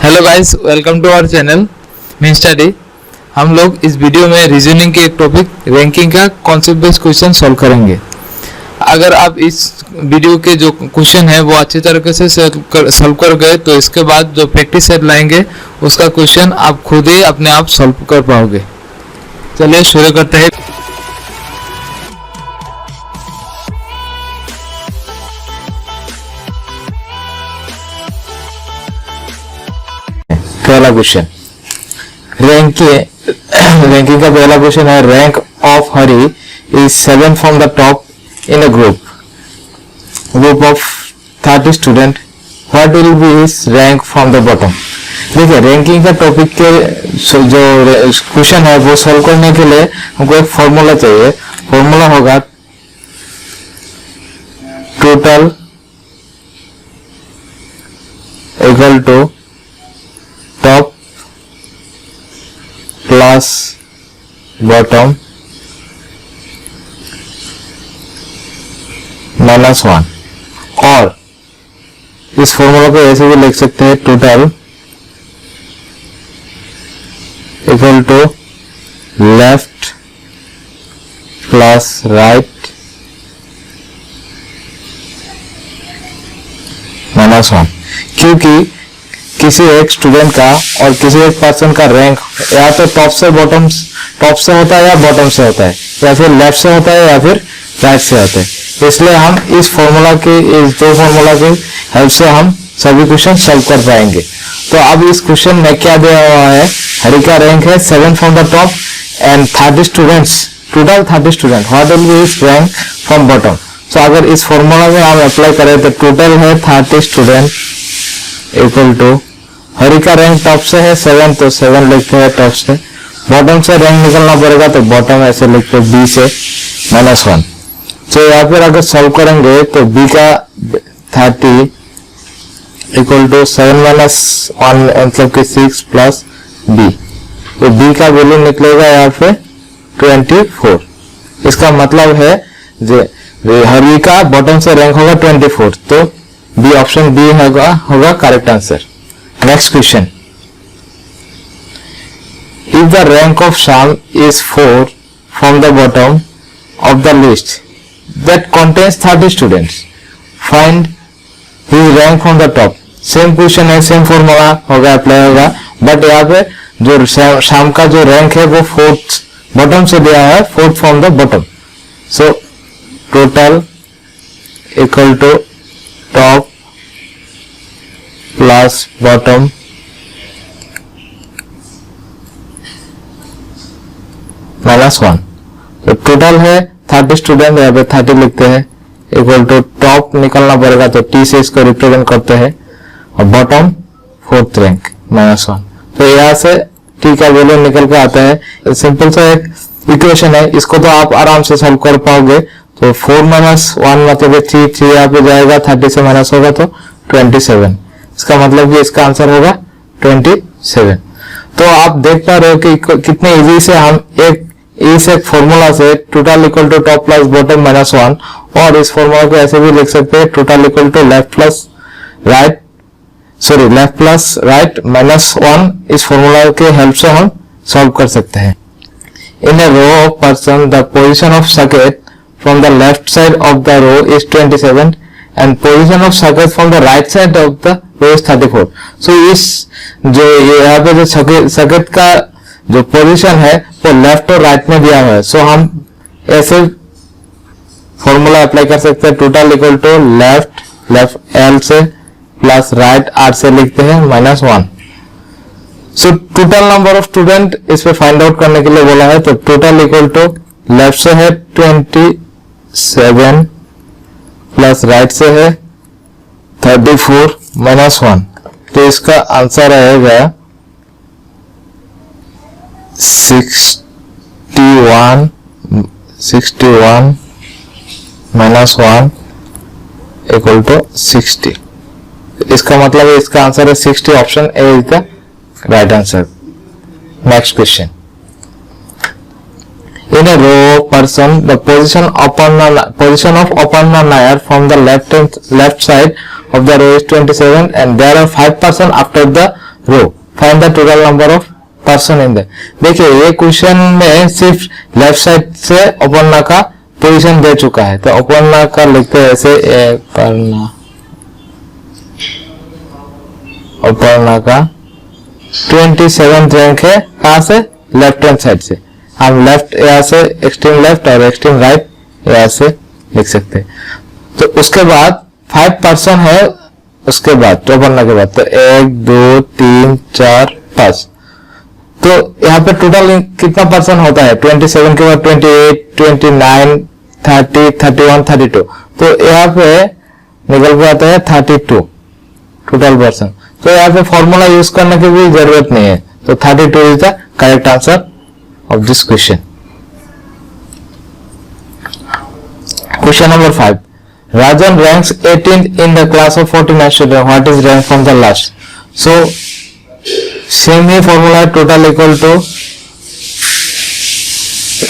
Hello guys, welcome to our channel mean study. हम लोग इस वीडियो में रीजनिंग के एक टॉपिक रैंकिंग का कॉन्सेप्ट बेस्ड क्वेश्चन सॉल्व करेंगे। अगर आप इस वीडियो के जो क्वेश्चन है वो अच्छी तरीके से सॉल्व कर गए तो इसके बाद जो प्रैक्टिस सेट लाएंगे उसका क्वेश्चन आप खुद ही अपने आप सॉल्व कर पाओगे। चलिए शुरू करते हैं। पहला क्वेश्चन रैंकिंग का पहला क्वेश्चन है, rank of Hari is 7 from the top in a group of 30 student, what will be his rank from the bottom. देखिए, रैंकिंग का टॉपिक के जो क्वेश्चन है वो सॉल्व करने के लिए हमको एक फॉर्मूला चाहिए। फॉर्मूला होगा total equal to top plus bottom -1, और इस फॉर्मूला को ऐसे भी लिख सकते हैं, total equal to left plus right -1, क्योंकि किसी एक स्टूडेंट का और किसी एक पर्सन का रैंक या तो टॉप से होता है या बॉटम से होता है, या फिर लेफ्ट से होता है या फिर राइट से होता है। इसलिए हम इस फॉर्मूला के इस दो फॉर्मूला के हेल्प से हम सभी क्वेश्चन सॉल्व कर पाएंगे। तो अब इस क्वेश्चन में क्या दिया हुआ है, हरी का रैंक है 7 from the top and 30 students, total 30 student, what will be his rank from bottom. तो अगर इस फॉर्मूला में हम अप्लाई करें तो टोटल है 30 स्टूडेंट इक्वल टू हरी का रैंक टॉप से है 7, तो 7 लिखते हैं टॉप से, बॉटम से रैंक निकलना पड़ेगा तो बॉटम ऐसे लिखते हैं B से -1। तो यहाँ पर अगर सॉल्व करेंगे तो B का 30 इक्वल टू 7 - 1 मतलब कि 6 प्लस B, तो B का वैल्यू निकलेगा यहाँ पे 24। इसका मतलब है जो हरी का बॉटम से रैंक होगा 24, तो B ऑप्शन B होगा correct answer. Next question. If the rank of Sham is 4 from the bottom of the list that contains 30 students, find his rank from the top. Same question है, same formula होगा, apply होगा, but यहाँ पे जो शाम का जो rank है वो 4th बॉटम से दिया है, 4th from the bottom. So total equal to top plus bottom -1, तो टोटल है 30 स्टूडेंट, यहाँ पे 30 लिखते हैं इक्वल टू टॉप निकलना पड़ेगा तो T से इसको रिप्रेजेंट करते हैं, और बॉटम 4th रैंक -1, तो यहाँ से T का वैल्यू निकल के आता है। सिंपल सा एक इक्वेशन है, इसको तो आप आराम से सॉल्व कर पाओगे। तो 4 - 1 मतलब 3 यहाँ पे जाएगा, 30 से माइनस होगा तो 27, इसका मतलब कि इसका आंसर होगा 27। तो आप देख पा रहे हो कि कितने इजी से हम एक फॉर्मूला से total equal to top plus bottom -1, और इस फॉर्मूला को ऐसे भी लिख सकते हैं, total equal to left plus right -1। इस फॉर्मूला के हेल्प से हम सॉल्व कर सकते हैं। In a row of person the position of socket from the left side of the row is 27 and position of socket from the right side of the row is 34. So इस जो यहाँ पे जो socket का जो position है वो left और राइट में दिया हुआ है, सो हम ऐसे फॉर्मूला अप्लाई कर सकते हैं, total equal to left L से प्लस राइट R से लिखते हैं -1। So total number of student इस पे फाइंड आउट करने के लिए बोला है, तो टोटल इक्वल टू लेफ्ट से है 27 प्लस राइट से है 34 -1, तो इसका आंसर आएगा 61 -1 इक्वल टू 60। इसका मतलब है इसका आंसर है 60, option A is the right answer. Next question, In a row person, the position of Aparna Nair from the left side of the row is 27, and there are 5 persons after the row, find the total number of person in the. देखिए ये question में सिर्फ left side से अपर्णा का position दे चुका है, तो अपर्णा का लिखते हैं ऐसे, अपर्णा का 27th रैंक है, कहां से, लेफ्ट हैंड साइड से। हम लेफ्ट यहाँ से एक्सट्रीम लेफ्ट और एक्सट्रीम राइट यहाँ से लिख सकते हैं। तो उसके बाद 5% है, उसके बाद अपर्णा के बाद, तो 1 2 3 4 5, तो यहाँ पे टोटल कितना पर्सन होता है, 27 के बाद 28 29 30 31 32, तो यहाँ पे निकल के आता है 32 टोटल पर्सन। तो यहाँ पे फॉर्मूला यूज करने की भी जरूरत नहीं है, तो 32 is the correct answer of this question. Question number 5. Rajan ranks 18th in the class of 49 students. What is rank from the last? So same he formula, total equal to,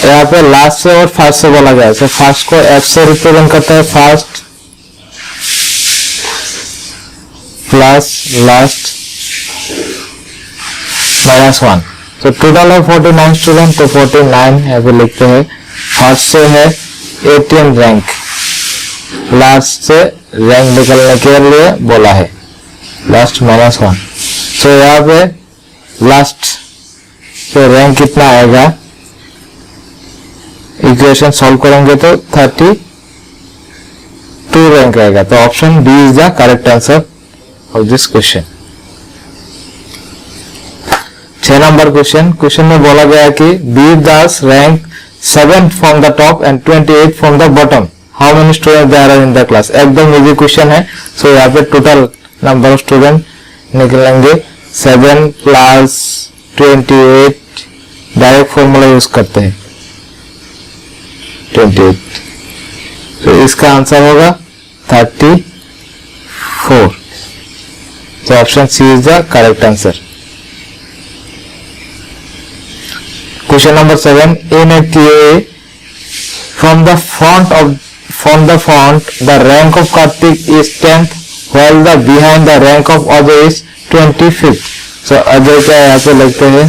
यहाँ पे last से और first से बोला गया है। First को F से रिप्रेजेंट करता है, फर्स्ट प्लस लास्ट -1। तो टोटल है 49 स्टूडेंट, तो 49 यहाँ पे लिखते हैं। फर्स्ट से है 18 रैंक, लास्ट से रैंक निकलने के लिए बोला है, लास्ट -1। तो यहाँ पे लास्ट पे रैंक कितना आएगा, इक्वेशन सॉल्व करेंगे तो 32 रैंक आएगा। तो option B is the correct answer of this question. 6 number question में बोला गया कि B Das rank 7 from the top and 28 from the bottom, how many student there are in the class. एकदम easy question है। So यहाँ पे total number of student निकलेंगे 7 plus 28, direct formula use करते हैं 28, तो इसका आंसर होगा 34। तो option C is the correct answer. Question number 7. In a QA, from the font, the rank of Karthik is 10th, while the behind the rank of Ajay is 25th. So Ajay क्या यहाँ पे लिखते हैं,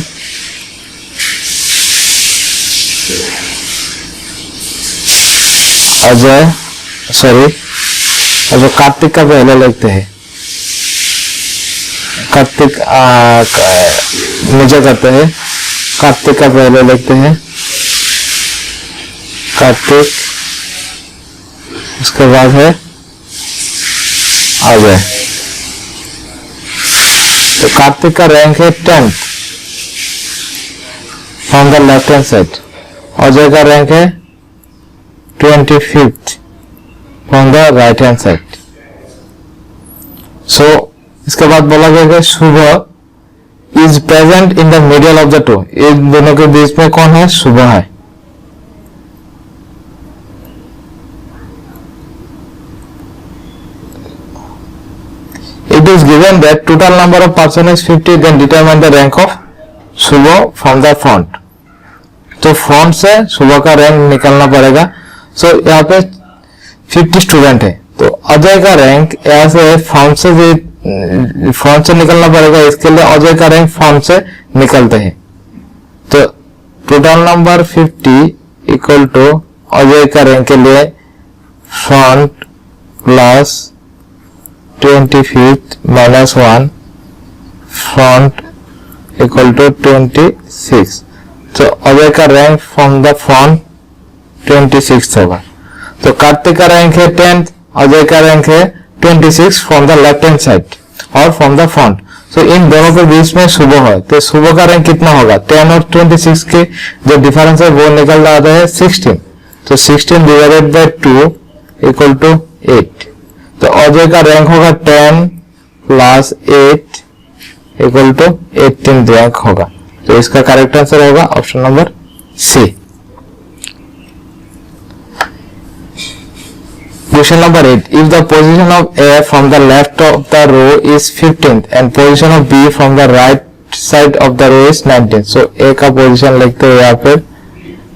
कार्तिक का पहले लिखते हैं, कार्तिक नीचे करते हैं, कार्तिक का पहले लिखते हैं, कार्तिक, उसके बाद है अजय। तो कार्तिक का रैंक है 10th from the left hand side, Ajay का रैंक है 25th from the right hand side. So इसके बाद बोला गया कि Shubh is present in the middle of the two, इन दोनों के बीच में कौन है, सुबह है। It is given that total number of person is 50, then determine the rank of Subah from the front. तो फ्रंट से सुबह का रैंक निकलना पड़ेगा। सो यहाँ पे 50 स्टूडेंट है, तो अजय का रैंक यहाँ से फ्रंट से निकलना पड़ेगा, इसके लिए अजय का रैंक फ्रंट से निकलते हैं। तो total number 50 equal to Ajay का रैंक के लिए front plus 25th -1, front equal to 26। तो अजय का रैंक फ्रॉम द फ्रंट 26 होगा। तो कार्तिक का रैंक है 10th, अजय का रैंक है 26 from the left hand side और फ्रॉम द फ्रंट। सो इन दोनों के बीच में सुबह है, तो सुबह का रैंक कितना होगा, 10 और 26 के जो डिफरेंस है वो निकल जाता है 16। तो 16 डिवाइडेड बाय 2 इक्वल टू 8। तो अजय का रैंक होगा 10 प्लस 8 इक्वल टू 18 रैंक होगा। तो इसका करेक्ट आंसर होगा option number C. Question number 8. If the position of A from the left of the row is 15th and position of B from the right side of the row is 19th. So A का position लिखते हैं यहाँ पर,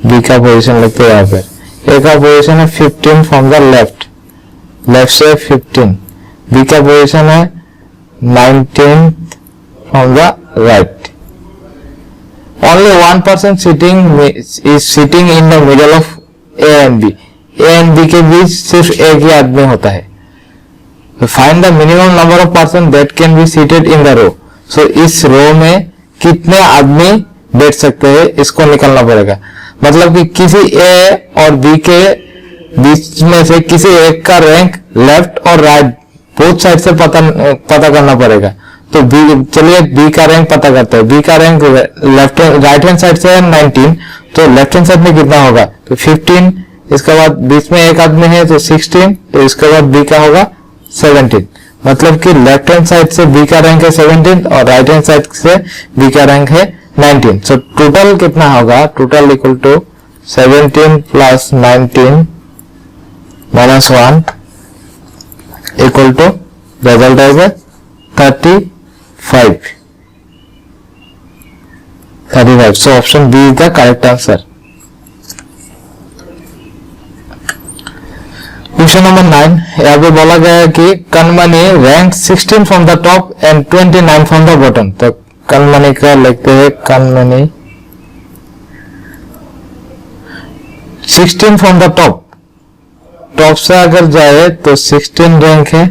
B का position लिखते हैं यहाँ पर। A का position है 15 from the left, लेफ्ट से 15। B का position है 19th from the right. Only one person is sitting in the middle of A and B. A and B के बीच सिर्फ एक ही आदमी होता है. Find the minimum number of person that can be seated in the row. So इस रो में कितने आदमी बैठ सकते हैं इसको निकालना पड़ेगा. मतलब कि किसी A और B के बीच में से किसी एक का रैंक लेफ्ट और राइट बोथ साइड से पता करना पड़ेगा. तो B, चलिए B का रैंक पता करते हैं. B का rank left right hand side से है 19, तो लेफ्ट हैंड साइड में कितना होगा तो 15. इसके बाद बीच में एक आदमी है तो 16, तो इसके बाद B का होगा 17. मतलब कि लेफ्ट हैंड साइड से B का रैंक है 17 और राइट हैंड साइड से B का रैंक है 19. सो टोटल कितना होगा, total equal to 17 plus 19 minus 1 equal to result आएगा 35. So option B is the correct answer. Question number 9, यहाँ पे बोला गया है कि Kanmani rank 16 from the top and 29 from the bottom. तो कनमनी का लिखते हैं Kanmani 16 from the top. Top से अगर जाए तो 16 रैंक है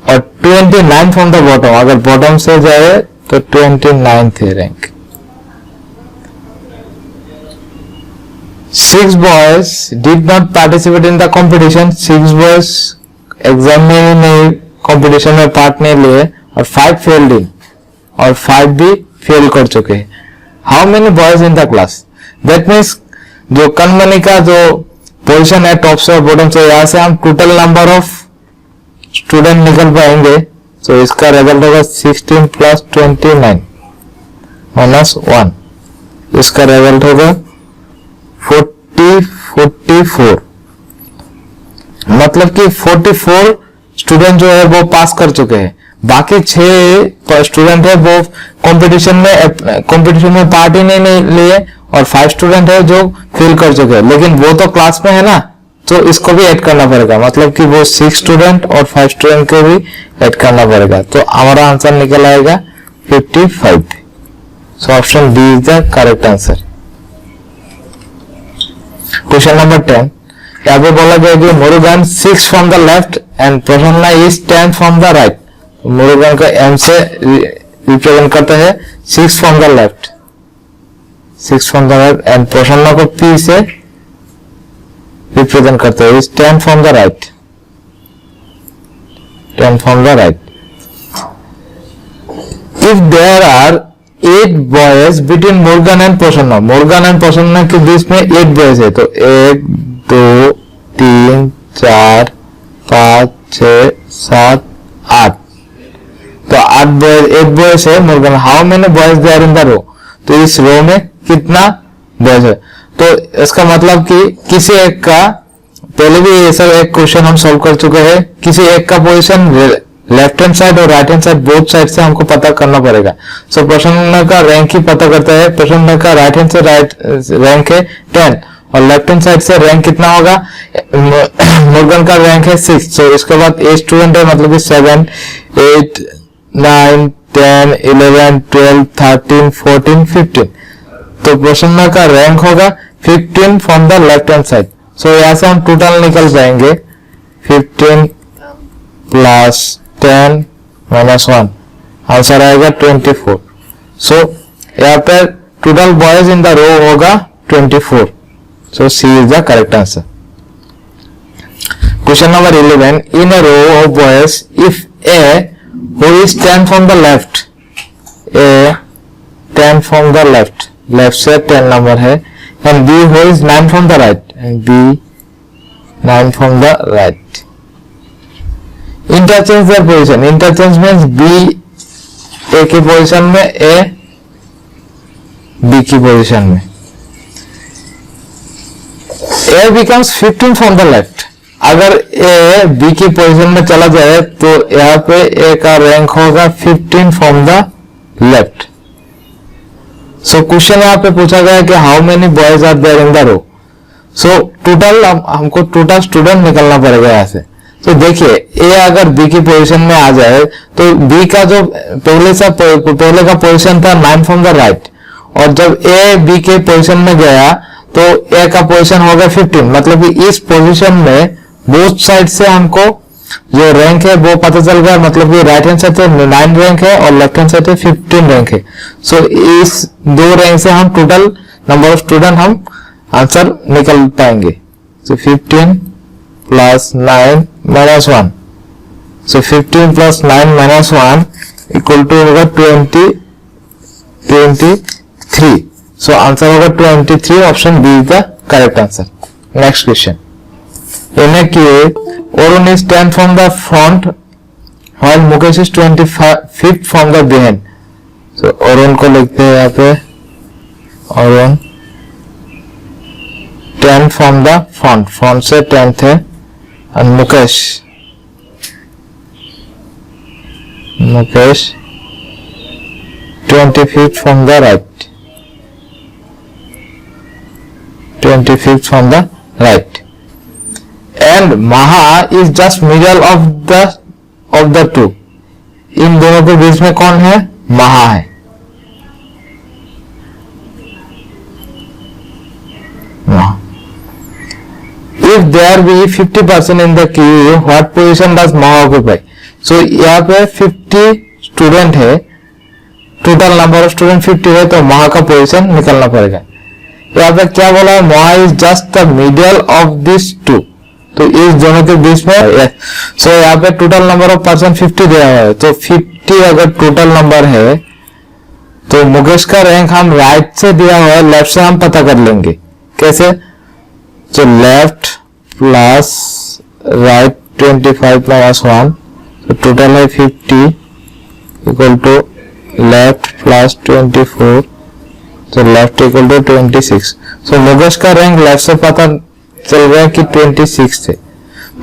और 29 फ्रॉम द बॉटम. अगर बॉटम से जाए तो 29 थे rank. 6 boys did not participate in the competition. 6 boys exam में नहीं कंपटीशन में पार्ट नहीं लिए और 5 फेल्ड इन और 5 भी फेल कर चुके हैं. How many boys in the class. That means जो कनमनी का जो पोजीशन है टॉप से और बॉटम से, यहां से हम टोटल नंबर ऑफ स्टूडेंट निकल पाएंगे. तो इसका रिजल्ट होगा 16 प्लस 29 माइनस 1. इसका रिजल्ट होगा 44. मतलब कि 44 स्टूडेंट जो है वो पास कर चुके हैं. बाकी 6 स्टूडेंट है वो कंपटीशन में पार्ट ही नहीं लिए और 5 स्टूडेंट है जो फेल कर चुके हैं. लेकिन वो तो क्लास में है ना, तो इसको भी ऐड करना पड़ेगा. मतलब कि वो 6 स्टूडेंट और 5 स्टूडेंट को भी ऐड करना पड़ेगा. तो हमारा आंसर निकल आएगा 55. So option B is the correct answer. Question number 10, यहाँ पे बोला गया कि Murugan 6 from the left and Prasanna is 10 from the right. Murugan का एम से रिप्रेजेंट करता है 6 from the left, 6 from the right and Prasanna को पी से रिप्रेजेंट करता है is 10 from the right, 10 from the right. If there are 8 boys between Murugan and Prasanna. Murugan and Prasanna के बीच में 8 boys है. तो 1 2 3 4 5 6 7 8. तो 8 boys है Murugan. How many boys there in the row. तो इस रो में कितना बॉयज है. तो इसका मतलब कि किसी एक का, पहले भी ये सब एक क्वेश्चन हम सॉल्व कर चुके हैं, किसी एक का पोजीशन लेफ्ट हैंड साइड और right hand side both side से हमको पता करना पड़ेगा. सो प्रसन्न का रैंक ही पता करता है. प्रसन्न का राइट हैंड से राइट रैंक है 10 और लेफ्ट हैंड साइड से रैंक कितना होगा, मुरुगन का रैंक है 6. सो इसके बाद 8 स्टूडेंट है, मतलब कि 7 8 9 10 11 12 13 14 15. तो प्रसन्न का रैंक होगा 15 from the left hand side. So यहाँ से हम टोटल निकल जाएंगे 15 प्लस 10 माइनस 1, आंसर आएगा 24. सो यहाँ पर total boys in the row होगा 24. So C is the correct answer. Question number 11, in a row of boys if A who is 10 from the left, A 10 from the left, left से 10 नंबर है, and B who is 9 from the right, and B 9 from the right. Interchange their position. Interchange means B A की position में, A B की position में. ए becomes 15 from the left. अगर ए B की position में चला जाए तो यहाँ पे ए का रैंक होगा 15 from the left. So question यहाँ पे पूछा गया कि how many boys are there in the row. So total हमको टोटल स्टूडेंट निकलना पड़ेगा यहाँ से. तो देखिए ए अगर बी की पोजीशन में आ जाए तो बी का जो पहले का पोजीशन था 9 फ्रॉम द राइट, और जब ए बी के पोजीशन में गया तो ए का पोजीशन होगा 15। मतलब कि इस पोजीशन में बोथ साइड से हमको जो रैंक है वो पता चल गया। मतलब कि राइट हैंड साइड से 9 रैंक है और लेफ्ट हैंड साइड से 15 रैंक है। सो इस दो रैंक से हम टोटल नंबर ऑफ स्टूडेंट हम आंसर निकल पाएंगे। So 15 plus 9 minus 1, so 15 plus 9 minus 1 equal to होगा 23। सो आंसर होगा 23। Option B is the correct answer. Next question, in a case Arun is 10 from the front while Mukesh is 25th from the behind. So Arun को लिखते हैं यहाँ पे, Arun 10 from the front से 10th है, and Mukesh 25th from the right, 25th from the right. And Maha is just middle of the two. इन दोनों के बीच में कौन है? महा है। If there be 50% in the queue, what position does Maha occupy? So यहाँ पे 50 स्टूडेंट है, टोटल नंबर ऑफ स्टूडेंट 50 है, तो महा का पोजीशन निकलना पड़ेगा। यहाँ पे क्या बोला है? Maha is just the middle of this two, तो इस दोनों के बीच में। सो यहाँ पे टोटल नंबर ऑफ पर्सन 50 दिया हुआ है, तो 50 अगर टोटल नंबर है तो मुकेश का रैंक हम राइट से दिया हुआ है, लेफ्ट से हम पता कर लेंगे। कैसे? तो लेफ्ट प्लस राइट 25 माइनस 1, तो टोटल है 50 इक्वल टू लेफ्ट प्लस 24, तो लेफ्ट इक्वल टू 26। सो मुकेश का रैंक लेफ्ट से पता चल रहा है कि 26 थे,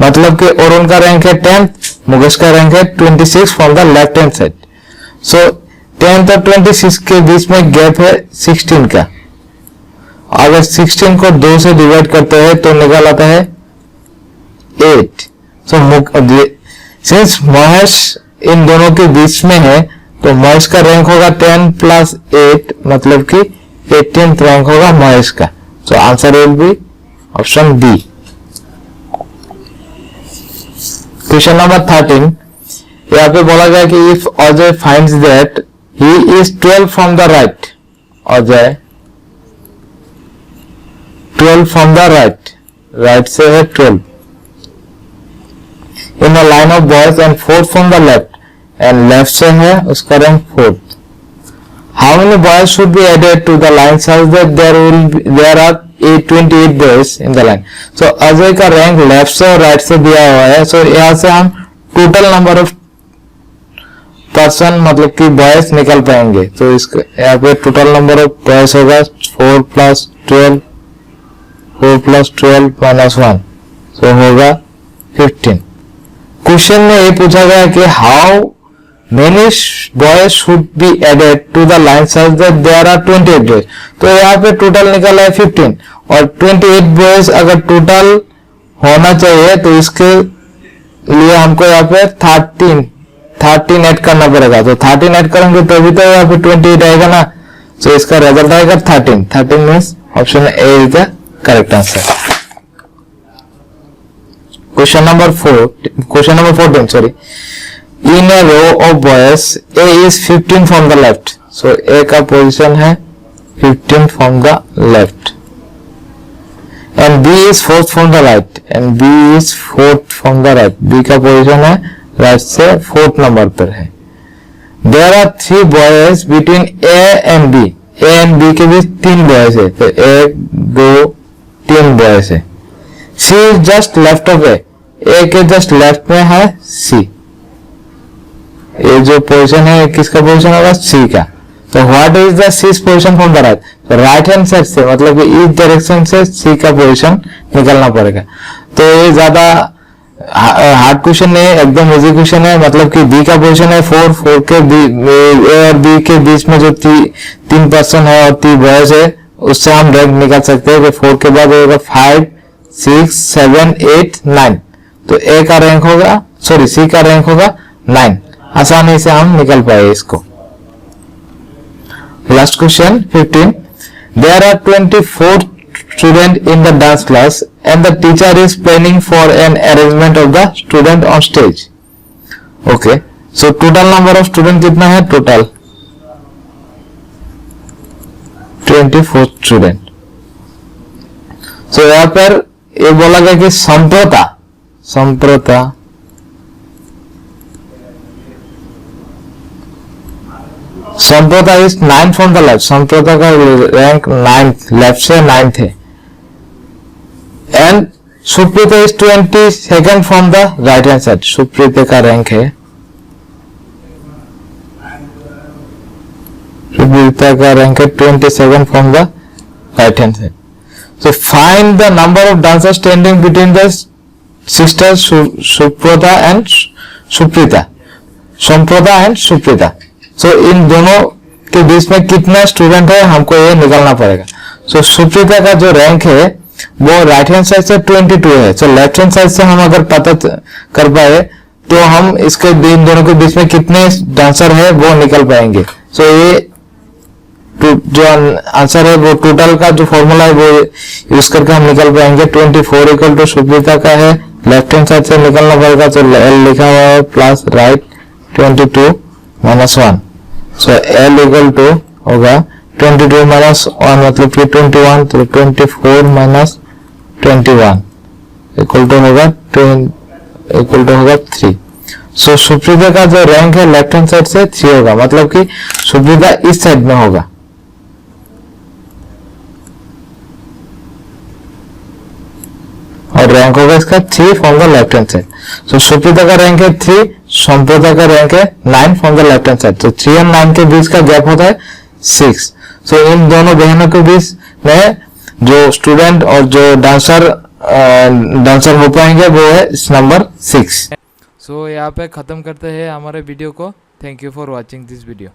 मतलब कि अरुण का रैंक है 10, मुकेश का रैंक है 26 from the left hand side. So 10 और 26 के बीच में गैप है 16 का। अगर 16 को 2 से डिवाइड करते हैं तो निकल आता है 8। सो सिंस महेश इन दोनों के बीच में है तो महेश का रैंक होगा 10 प्लस 8, मतलब कि 18th रैंक होगा महेश का। So answer will be option B. Question number 13, यहाँ पे बोला गया कि if Ajay finds that he is 12 from the right, Ajay 12 from the right, right से है 12, in a line of boys and 4th from the left, and left से है उसका rank 4th। How many boys should be added to the line such that there are 28 boys in the line. So Ajay का rank left से और right से दिया हुआ है। सो यहाँ से हम टोटल नंबर ऑफ पर्सन मतलब कि बॉयज निकल पाएंगे। तो इसका यहाँ पे टोटल नंबर ऑफ बॉयज होगा 4 प्लस 12 माइनस 1, सो होगा 15। क्वेश्चन में ये पूछा गया कि how many boys should be added to the line such that there are 28 boys. तो यहाँ पे टोटल निकला है 15 और 28 boys अगर टोटल होना चाहिए तो इसके लिए हमको यहाँ पे 13 ऐड करना पड़ेगा। तो 13 ऐड करेंगे तो भी तो यहाँ पे 28 आएगा ना। तो इसका रिजल्ट आएगा 13 means option A is the correct answer. Question number 14 sorry, in a row of boys A is 15 from the left, so A का पोजीशन है 15 from the left, and B is 4th from the right, and B is 4th from the right, B का position है right से 4th number पर है। There are 3 boys between A and B, A and B के बीच 3 boys है, तो 1 2 3 boys है। C is just left of A, A के जस्ट लेफ्ट में है C, ये जो पोजीशन है किसका पोजीशन होगा? सी का। तो what is the C's position from the right? तो राइट हैंड साइड से मतलब कि इस डायरेक्शन से सी का पोजीशन निकलना पड़ेगा। तो ये ज्यादा हार्ड क्वेश्चन नहीं है, एकदम इजी क्वेश्चन है। मतलब कि बी का पोजीशन है 4 के ए और बी के बीच में जो 3 पर्सन है और 3 बॉयज है उससे हम रैंक निकाल सकते हैं कि 4 के बाद होगा 5 6 7 8 9। तो ए का रैंक होगा, सॉरी सी का रैंक होगा 9। आसानी से हम निकल पाए इसको। Last question 15, there are 24 students in the dance class and the teacher is planning for an arrangement of the student on stage. Okay, so total number of student कितना है? Total 24 student. सो यहाँ पर ये बोला गया कि Samprata is 9 from the left. Samprata का rank 9 लेफ्ट से 9 है। And Suprita is 22nd from the right hand side. Suprita का रैंक है, सुप्रीता का रैंक है 22nd from the right hand side. So find the number of dancers standing between the sisters Suprata and Suprita, Samprata and Suprita. So इन दोनों के बीच में कितना student है हमको ये निकालना पड़ेगा। So सुप्रीता का जो रैंक है वो राइट हैंड साइड से 22 है। So लेफ्ट हैंड साइड से हम अगर पता कर पाए तो हम इसके इन दोनों के बीच में कितने डांसर है वो निकल पाएंगे। So ये जो आंसर है वो टोटल का जो फॉर्मूला है वो यूज करके हम निकल पाएंगे। 24 इक्वल टू सुप्रीता का है, लेफ्ट हैंड साइड से निकलना पड़ेगा तो एल लिखा हुआ है plus right 22 minus 1। So L equal to होगा 22 माइनस 1 मतलब कि 21, तो 24 माइनस 21 इक्वल टू होगा 3। सो सुप्रीता का जो रैंक है लेफ्ट हैंड साइड से 3 होगा, मतलब कि सुप्रीता इस साइड में होगा। और रैंक होगा इसका 3 from the left hand side. So Suprita का रैंक है 3, संप्रता का रैंक है 9 from the left hand side. तो 3 और 9 के बीच का गैप होता है 6। सो इन दोनों बहनों के बीच में जो स्टूडेंट और जो डांसर हो पाएंगे वो है नंबर 6। सो यहाँ पे ख़त्म करते हैं हमारे वीडियो को। Thank you for watching this video.